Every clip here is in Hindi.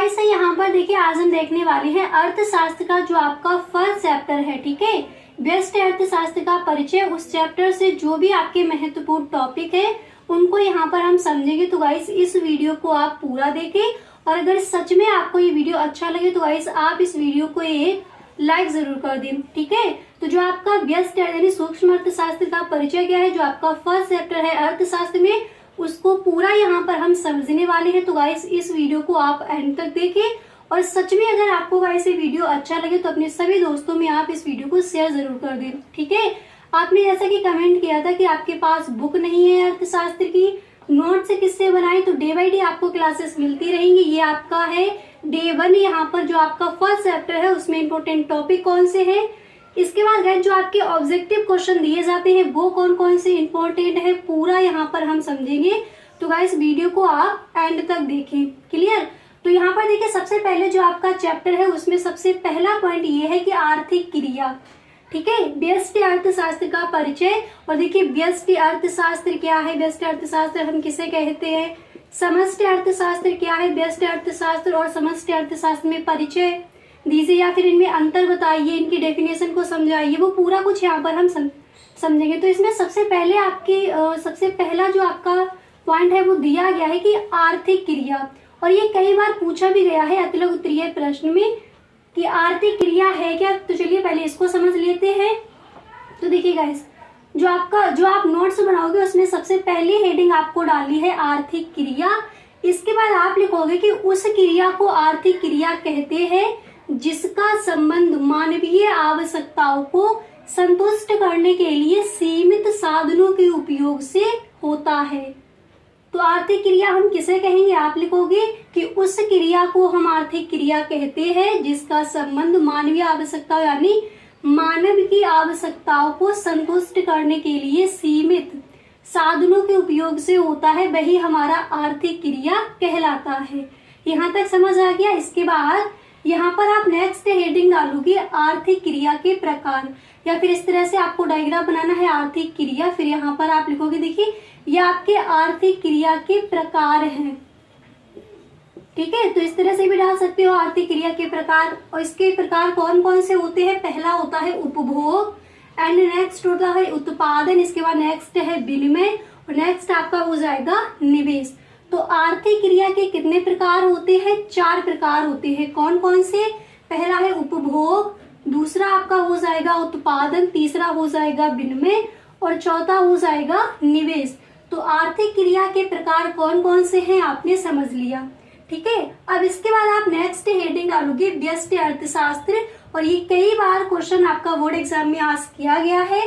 गाइस यहाँ पर देखिए आज हम देखने वाले हैं अर्थशास्त्र का जो आपका फर्स्ट चैप्टर है। ठीक है, व्यष्टि अर्थशास्त्र का परिचय। उस चैप्टर से जो भी आपके महत्वपूर्ण टॉपिक है उनको यहाँ पर हम समझेंगे। तो गाइस इस वीडियो को आप पूरा देखें और अगर सच में आपको ये वीडियो अच्छा लगे तो गाइस आप इस वीडियो को एक लाइक जरूर कर दें। ठीक है, तो जो आपका व्यष्टि यानी सूक्ष्म अर्थशास्त्र का परिचय क्या है, जो आपका फर्स्ट चैप्टर है अर्थशास्त्र में, उसको पूरा यहाँ पर हम समझने वाले हैं। तो गाइस इस वीडियो को आप एंड तक देखें और सच में अगर आपको गाइस ये वीडियो अच्छा लगे तो अपने सभी दोस्तों में आप इस वीडियो को शेयर जरूर कर दें। ठीक है, आपने जैसा कि कमेंट किया था कि आपके पास बुक नहीं है अर्थशास्त्र की, नोट से किससे बनाए, तो डे बाई डे आपको क्लासेस मिलती रहेंगी। ये आपका है डे 1। यहाँ पर जो आपका फर्स्ट चैप्टर है उसमें इंपॉर्टेंट टॉपिक कौन से है, इसके बाद गाइस जो आपके ऑब्जेक्टिव क्वेश्चन दिए जाते हैं वो कौन कौन से इंपॉर्टेंट है, पूरा यहाँ पर हम समझेंगे। तो गाइस वीडियो को आप एंड तक देखें। क्लियर। तो यहाँ पर देखिए सबसे पहले जो आपका चैप्टर है उसमें सबसे पहला पॉइंट ये है कि आर्थिक क्रिया। ठीक है, व्यष्टि अर्थशास्त्र का परिचय। और देखिए व्यष्टि अर्थशास्त्र क्या है, व्यष्टि अर्थशास्त्र हम किसे कहते हैं, समष्टि अर्थशास्त्र क्या है, व्यष्टि अर्थशास्त्र और समष्टि अर्थशास्त्र में परिचय दीजिए या फिर इनमें अंतर बताइए, इनकी डेफिनेशन को समझाइए, वो पूरा कुछ यहाँ पर हम समझेंगे। तो इसमें सबसे पहले आपकी सबसे पहला जो आपका पॉइंट है वो दिया गया है कि आर्थिक क्रिया। और ये कई बार पूछा भी गया है अतिलक उत्तरीय प्रश्न में कि आर्थिक क्रिया है क्या। तो चलिए पहले इसको समझ लेते हैं। तो देखिए गाइस जो आप नोट्स बनाओगे उसमें सबसे पहली हेडिंग आपको डालनी है आर्थिक क्रिया। इसके बाद आप लिखोगे कि उस क्रिया को आर्थिक क्रिया कहते हैं जिसका संबंध मानवीय आवश्यकताओं को संतुष्ट करने के लिए सीमित साधनों के उपयोग से होता है। तो आर्थिक क्रिया हम किसे कहेंगे, आप लिखोगे कि उस क्रिया को हम आर्थिक क्रिया कहते हैं जिसका संबंध मानवीय आवश्यकता यानी मानव की आवश्यकताओं को संतुष्ट करने के लिए सीमित साधनों के उपयोग से होता है, वही हमारा आर्थिक क्रिया कहलाता है। यहाँ तक समझ आ गया। इसके बाद यहाँ पर आप नेक्स्ट हेडिंग डालोगे आर्थिक क्रिया के प्रकार, या फिर इस तरह से आपको डायग्राम बनाना है आर्थिक क्रिया। फिर यहाँ पर आप लिखोगे देखिए ये आपके आर्थिक क्रिया के प्रकार हैं। ठीक है, तो इस तरह से भी डाल सकते हो आर्थिक क्रिया के प्रकार। और इसके प्रकार कौन कौन से होते हैं, पहला होता है उपभोग एंड नेक्स्ट होता है उत्पादन, इसके बाद नेक्स्ट है विनिमय और नेक्स्ट आपका हो जाएगा निवेश। तो आर्थिक क्रिया के कितने प्रकार होते हैं, 4 प्रकार होते हैं। कौन कौन से, पहला है उपभोग, दूसरा आपका हो जाएगा उत्पादन, तीसरा हो जाएगा विनिमय और चौथा हो जाएगा निवेश। तो आर्थिक क्रिया के प्रकार कौन कौन से हैं आपने समझ लिया। ठीक है, अब इसके बाद आप नेक्स्ट हेडिंग डालोगे व्यष्टि अर्थशास्त्र। और ये कई बार क्वेश्चन आपका बोर्ड एग्जाम में आस्क किया गया है।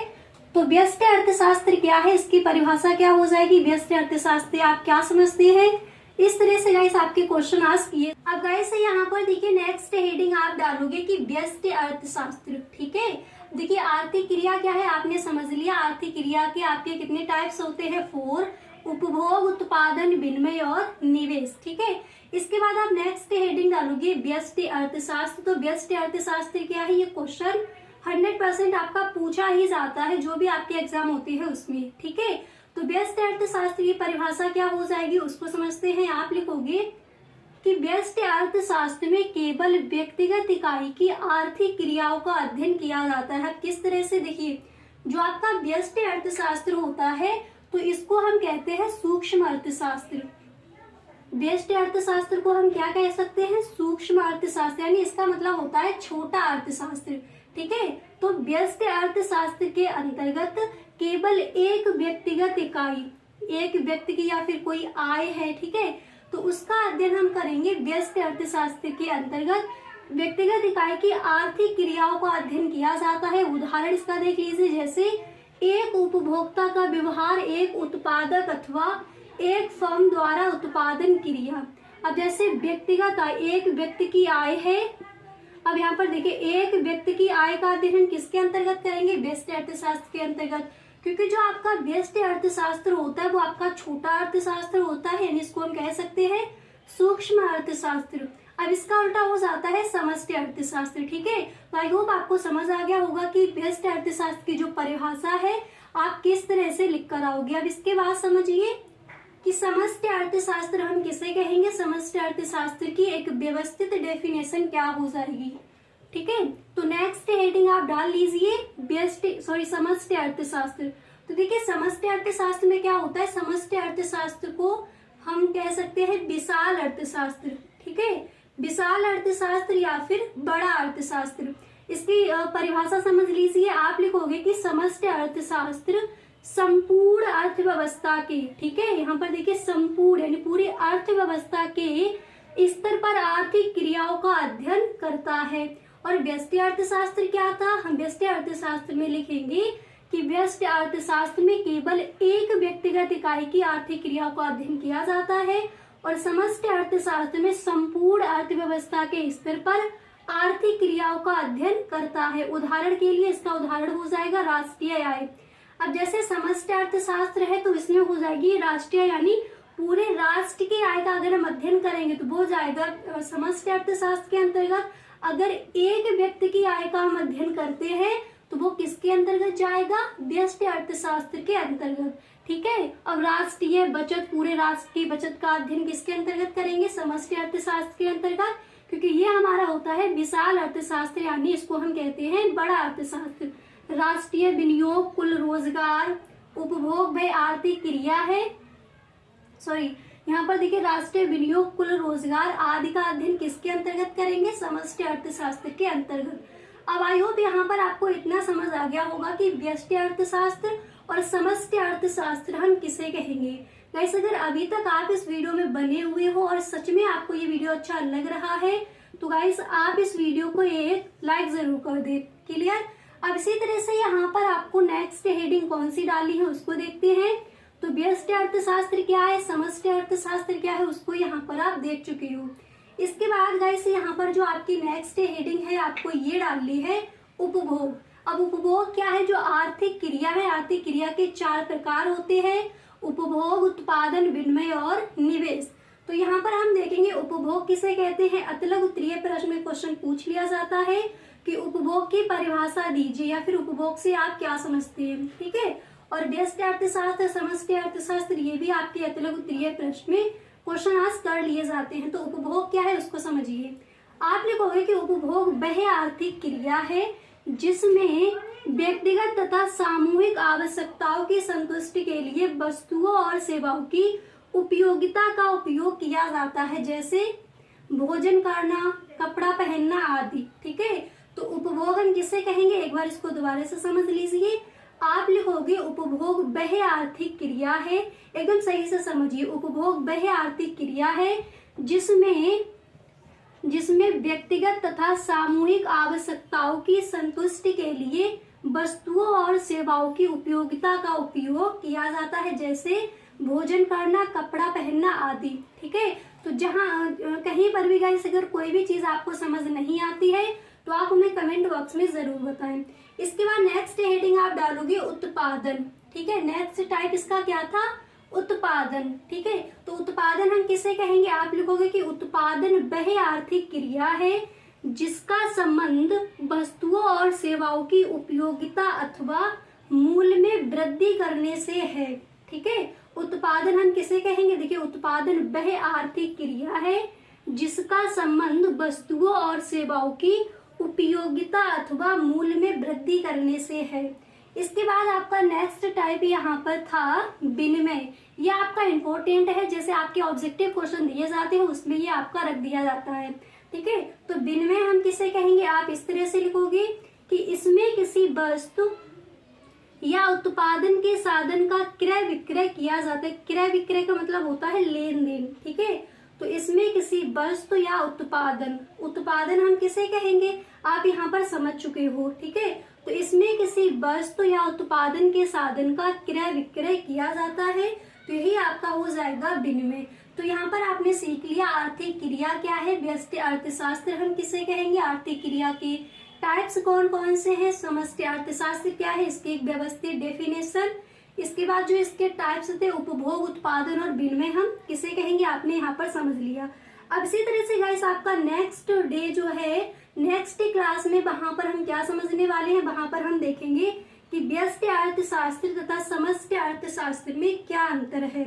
तो व्यष्टि अर्थशास्त्र क्या है, इसकी परिभाषा क्या हो जाएगी, व्यष्टि अर्थशास्त्र आप क्या समझते हैं, इस तरह से गाइस आपके क्वेश्चन आस्क किए। अब गाइस यहाँ पर देखिए नेक्स्ट हेडिंग आप डालोगे कि व्यष्टि अर्थशास्त्र। ठीक है, देखिए आर्थिक क्रिया क्या है आपने समझ लिया। आर्थिक क्रिया के आपके कितने टाइप्स होते हैं, 4, उपभोग, उत्पादन, विनिमय और निवेश। ठीक है, इसके बाद आप नेक्स्ट हेडिंग डालोगे व्यष्टि अर्थशास्त्र। तो व्यष्टि अर्थशास्त्र क्या है, ये क्वेश्चन 100% आपका पूछा ही जाता है जो भी आपके एग्जाम होते हैं उसमें। ठीक है, तो व्यष्टि अर्थशास्त्र की परिभाषा क्या हो जाएगी उसको समझते हैं। आप लिखोगे कि व्यष्टि अर्थशास्त्र में केवल व्यक्तिगत इकाई की आर्थिक क्रियाओं का अध्ययन किया जाता है। किस तरह से, देखिए जो आपका व्यष्टि अर्थशास्त्र होता है तो इसको हम कहते हैं सूक्ष्म अर्थशास्त्र। व्यष्टि अर्थशास्त्र को हम क्या कह सकते हैं, सूक्ष्म अर्थशास्त्र, यानी इसका मतलब होता है छोटा अर्थशास्त्र। ठीक है, तो व्यष्टि अर्थशास्त्र के अंतर्गत केवल एक व्यक्तिगत इकाई, एक व्यक्ति की या फिर कोई आय है, ठीक है, तो उसका अध्ययन हम करेंगे। व्यष्टि अर्थशास्त्र के अंतर्गत व्यक्तिगत इकाई की आर्थिक क्रियाओं का अध्ययन किया जाता है। उदाहरण इसका देख लीजिए, जैसे एक उपभोक्ता का व्यवहार, एक उत्पादक अथवा एक फर्म द्वारा उत्पादन क्रिया। अब जैसे व्यक्तिगत आय, एक व्यक्ति की आय है। अब यहाँ पर देखिए एक व्यक्ति की आय का अध्ययन किसके अंतर्गत करेंगे, व्यष्टि अर्थशास्त्र के अंतर्गत, क्योंकि जो आपका व्यष्टि अर्थशास्त्र होता है वो आपका छोटा अर्थशास्त्र होता है, यानी इसको हम कह सकते हैं सूक्ष्म अर्थशास्त्र। अब इसका उल्टा हो जाता है समष्टि अर्थशास्त्र। ठीक है, तो आई होप आपको समझ आ गया होगा कि व्यष्टि अर्थशास्त्र की जो परिभाषा है आप किस तरह से लिख कर आओगे। अब इसके बाद समझिए कि समष्टि अर्थशास्त्र हम किसे कहेंगे, समष्टि अर्थशास्त्र की एक व्यवस्थित डेफिनेशन क्या हो जाएगी। ठीक है, तो नेक्स्ट हेडिंग आप डाल लीजिए समष्टि अर्थशास्त्र। तो देखिए समष्टि अर्थशास्त्र में क्या होता है, समष्टि अर्थशास्त्र को हम कह सकते हैं विशाल अर्थशास्त्र। ठीक है, विशाल अर्थशास्त्र या फिर बड़ा अर्थशास्त्र। इसकी परिभाषा समझ लीजिए। आप लिखोगे कि समष्टि अर्थशास्त्र संपूर्ण अर्थव्यवस्था के, ठीक है, यहाँ पर देखिए संपूर्ण यानी पूरी अर्थव्यवस्था के स्तर पर आर्थिक क्रियाओं का अध्ययन करता है। और व्यष्टि अर्थशास्त्र क्या था, हम व्यष्टि अर्थशास्त्र में लिखेंगे कि व्यष्टि अर्थशास्त्र में केवल एक व्यक्तिगत इकाई की आर्थिक क्रियाओं का अध्ययन किया जाता है। और समष्टि अर्थशास्त्र में संपूर्ण अर्थव्यवस्था के स्तर पर आर्थिक क्रियाओं का अध्ययन करता है। उदाहरण के लिए इसका उदाहरण हो जाएगा राष्ट्रीय आय। अब जैसे समष्टि अर्थशास्त्र है तो इसमें हो जाएगी राष्ट्रीय यानी पूरे राष्ट्र की आय का अगर हम अध्ययन करेंगे तो वो हो जाएगा समष्टि अर्थशास्त्र के अंतर्गत। अगर एक व्यक्ति की आय का हम अध्ययन करते हैं तो वो किसके अंतर्गत जाएगा, व्यष्टि अर्थशास्त्र के अंतर्गत। ठीक है, अब राष्ट्रीय बचत, पूरे राष्ट्र की बचत का अध्ययन किसके अंतर्गत करेंगे, समष्टि अर्थशास्त्र के अंतर्गत, क्योंकि ये हमारा होता है विशाल अर्थशास्त्र यानी इसको हम कहते हैं बड़ा अर्थशास्त्र। राष्ट्रीय विनियोग, कुल रोजगार, उपभोग व आर्थिक क्रिया है, यहाँ पर देखिए राष्ट्रीय विनियोग, कुल रोजगार आदि का अध्ययन किसके अंतर्गत करेंगे, समष्टि अर्थशास्त्र के अंतर्गत। अब आई होप यहाँ पर आपको इतना समझ आ गया होगा कि व्यष्टि अर्थशास्त्र और समष्टि अर्थशास्त्र हम किसे कहेंगे। गाइस अगर अभी तक आप इस वीडियो में बने हुए हो और सच में आपको ये वीडियो अच्छा लग रहा है तो गाइस आप इस वीडियो को एक लाइक जरूर कर दे। क्लियर। अब इसी तरह से यहाँ पर आपको नेक्स्ट हेडिंग कौन सी डाली है उसको देखते हैं। तो व्यष्टि अर्थशास्त्र क्या है, समष्टि अर्थशास्त्र क्या है, उसको यहाँ पर आप देख चुके हो। इसके बाद गाइस यहाँ पर जो आपकी नेक्स्ट हेडिंग है आपको ये डालनी है उपभोग। अब उपभोग क्या है, जो आर्थिक क्रिया है, आर्थिक क्रिया के 4 प्रकार होते हैं, उपभोग, उत्पादन, विनिमय और निवेश। तो यहाँ पर हम देखेंगे उपभोग किसे कहते हैं। अतलग उत्तरीय प्रश्न में क्वेश्चन पूछ लिया जाता है कि उपभोग की परिभाषा दीजिए या फिर उपभोग से आप क्या समझते हैं। ठीक है, और व्यष्टि अर्थशास्त्र, समष्टि अर्थशास्त्र ये भी आपके अतलग उत्तरीय प्रश्न में क्वेश्चन आज कर लिए जाते हैं। तो उपभोग क्या है उसको समझिए। आप लिखोगे कि उपभोग वह आर्थिक क्रिया है जिसमें व्यक्तिगत तथा सामूहिक आवश्यकताओं की संतुष्टि के लिए वस्तुओं और सेवाओं की उपयोगिता का उपयोग किया जाता है, जैसे भोजन करना, कपड़ा पहनना आदि। ठीक है, तो उपभोग हम किसे कहेंगे, एक बार इसको दोबारा से समझ लीजिए। आप लिखोगे उपभोग वह आर्थिक क्रिया है, एकदम सही से समझिए, उपभोग वह आर्थिक क्रिया है जिसमें व्यक्तिगत तथा सामूहिक आवश्यकताओं की संतुष्टि के लिए वस्तुओं और सेवाओं की उपयोगिता का उपयोग किया जाता है, जैसे भोजन करना, कपड़ा पहनना आदि। ठीक है, तो जहाँ कहीं पर भी गाइस अगर कोई भी चीज आपको समझ नहीं आती है तो आप हमें कमेंट बॉक्स में जरूर बताएं। इसके बाद नेक्स्ट हेडिंग आप डालोगे उत्पादन। ठीक है, नेक्स्ट टाइप इसका क्या था, उत्पादन। ठीक है, तो उत्पादन हम किसे कहेंगे, आप लिखोगे कि उत्पादन वह आर्थिक क्रिया है जिसका संबंध वस्तुओं और सेवाओं की उपयोगिता अथवा मूल्य में वृद्धि करने से है। ठीक है, उत्पादन हम किसे कहेंगे, देखिए उत्पादन वह आर्थिक क्रिया है जिसका संबंध वस्तुओं और सेवाओं की उपयोगिता अथवा मूल्य में वृद्धि करने से है। इसके बाद आपका नेक्स्ट टाइप यहाँ पर था विनिमय। ये आपका इम्पोर्टेंट है, जैसे आपके ऑब्जेक्टिव क्वेश्चन दिए जाते हैं उसमें ये आपका रख दिया जाता है। ठीक है, तो विनिमय हम किसे कहेंगे, आप इस तरह से लिखोगे कि इसमें किसी वस्तु या उत्पादन के साधन का क्रय विक्रय किया जाता है। क्रय विक्रय का मतलब होता है लेन देन। ठीक है, तो इसमें किसी वस्तु या उत्पादन हम किसे कहेंगे, आप यहाँ पर समझ चुके हो। ठीक है, तो इसमें किसी वस्तु या उत्पादन के साधन का क्रय विक्रय किया जाता है, तो यही आपका हो जाएगा विनिमय। तो यहाँ पर आपने सीख लिया आर्थिक क्रिया क्या है, व्यष्टि अर्थशास्त्र हम किसे कहेंगे, आर्थिक क्रिया के टाइप्स कौन कौन से हैं, समष्टि अर्थशास्त्र क्या है, इसकी एक व्यवस्थित डेफिनेशन। इसके बाद जो इसके टाइप्स थे उपभोग, उत्पादन और विनिमय हम किसे कहेंगे, आपने यहाँ पर समझ लिया। अब इसी तरह से गाइस आपका नेक्स्ट डे जो है, नेक्स्ट क्लास में वहां पर हम क्या समझने वाले हैं, वहां पर हम देखेंगे कि व्यष्टि अर्थशास्त्र तथा समष्टि अर्थशास्त्र में क्या अंतर है।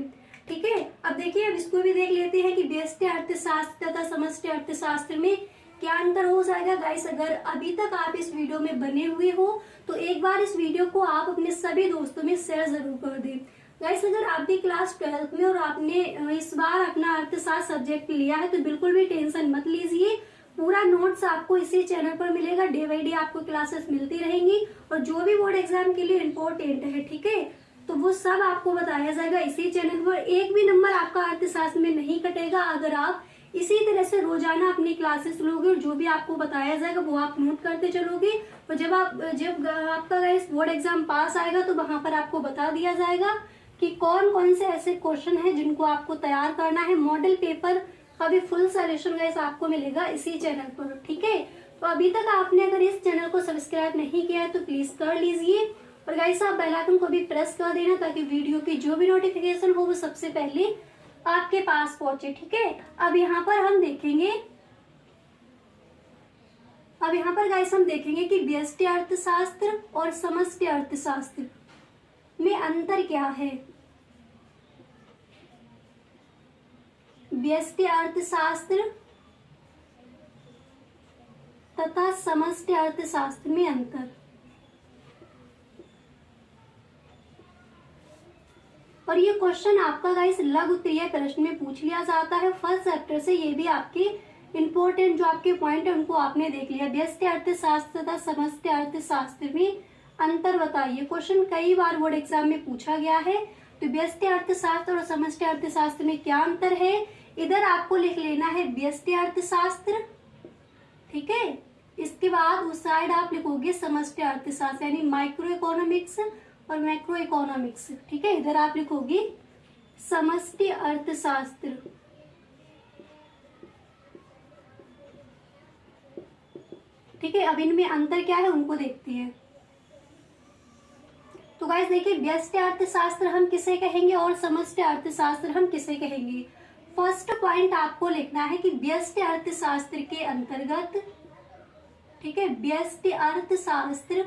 ठीक है। अब देखिए, अब इसको भी देख लेते हैं कि व्यष्टि अर्थशास्त्र तथा समष्टि अर्थशास्त्र में क्या अंतर हो जाएगा। गाइस, अगर अभी तक आप इस वीडियो में बने हुए हो तो एक बार इस वीडियो को आप अपने सभी दोस्तों में शेयर जरूर कर दें। गाइस, अगर आप भी क्लास 12th में और आपने इस बार अपना अर्थशास्त्र सब्जेक्ट लिया है तो बिल्कुल भी टेंशन मत लीजिए। पूरा नोट्स आपको इसी चैनल पर मिलेगा। डे बाई डे आपको क्लासेस मिलती रहेंगी और जो भी बोर्ड एग्जाम के लिए इम्पोर्टेंट है, ठीक है, तो वो सब आपको बताया जाएगा इसी चैनल पर। एक भी नंबर आपका अर्थशास्त्र में नहीं कटेगा अगर आप इसी तरह से रोजाना अपनी क्लासेस लोगे और जो भी आपको बताया जाएगा वो आप नोट करते चलोगे। और जब आपका बोर्ड एग्जाम पास आएगा तो वहां पर आपको बता दिया जाएगा कि कौन कौन से ऐसे क्वेश्चन हैं जिनको आपको तैयार करना है। मॉडल पेपर का भी फुल सॉल्यूशन गाइस आपको मिलेगा इसी चैनल पर, ठीक है। तो अभी तक आपने अगर इस चैनल को सब्सक्राइब नहीं किया है तो प्लीज कर लीजिए और गाइस आप बेल आइकन को भी प्रेस कर देना ताकि वीडियो की जो भी नोटिफिकेशन हो वो सबसे पहले आपके पास पहुंचे, ठीक है। अब यहाँ पर हम देखेंगे, अब यहाँ पर गाइस हम देखेंगे कि व्यष्टि अर्थशास्त्र और समष्टि अर्थशास्त्र में अंतर क्या है। व्यष्टि अर्थशास्त्र तथा समष्टि अर्थशास्त्र में अंतर। और ये क्वेश्चन आपका गाइस लघु उत्तरीय प्रश्न में पूछ लिया जाता है फर्स्ट चैप्टर से। ये भी आपके इंपॉर्टेंट जो आपके पॉइंट है उनको आपने देख लिया। व्यष्टि अर्थशास्त्र तथा समष्टि अर्थशास्त्र में अंतर बताइए। क्वेश्चन कई बार बोर्ड एग्जाम में पूछा गया है। तो व्यष्टि अर्थशास्त्र और समष्टि अर्थशास्त्र में क्या अंतर है, इधर आपको लिख लेना है व्यष्टि अर्थशास्त्र, ठीक है। इसके बाद उस साइड आप लिखोगे समष्टि अर्थशास्त्र यानी माइक्रो इकोनॉमिक्स और मैक्रो इकोनॉमिक्स, ठीक है। इधर आप लिखोगे समष्टि अर्थशास्त्र, ठीक है। अब इनमें अंतर क्या है उनको देखते हैं। तो गाइस देखिए, व्यष्टि अर्थशास्त्र हम किसे कहेंगे और समष्टि अर्थशास्त्र हम किसे कहेंगे। फर्स्ट पॉइंट आपको लिखना है कि व्यष्टि अर्थशास्त्र के अंतर्गत, ठीक है, व्यष्टि अर्थशास्त्र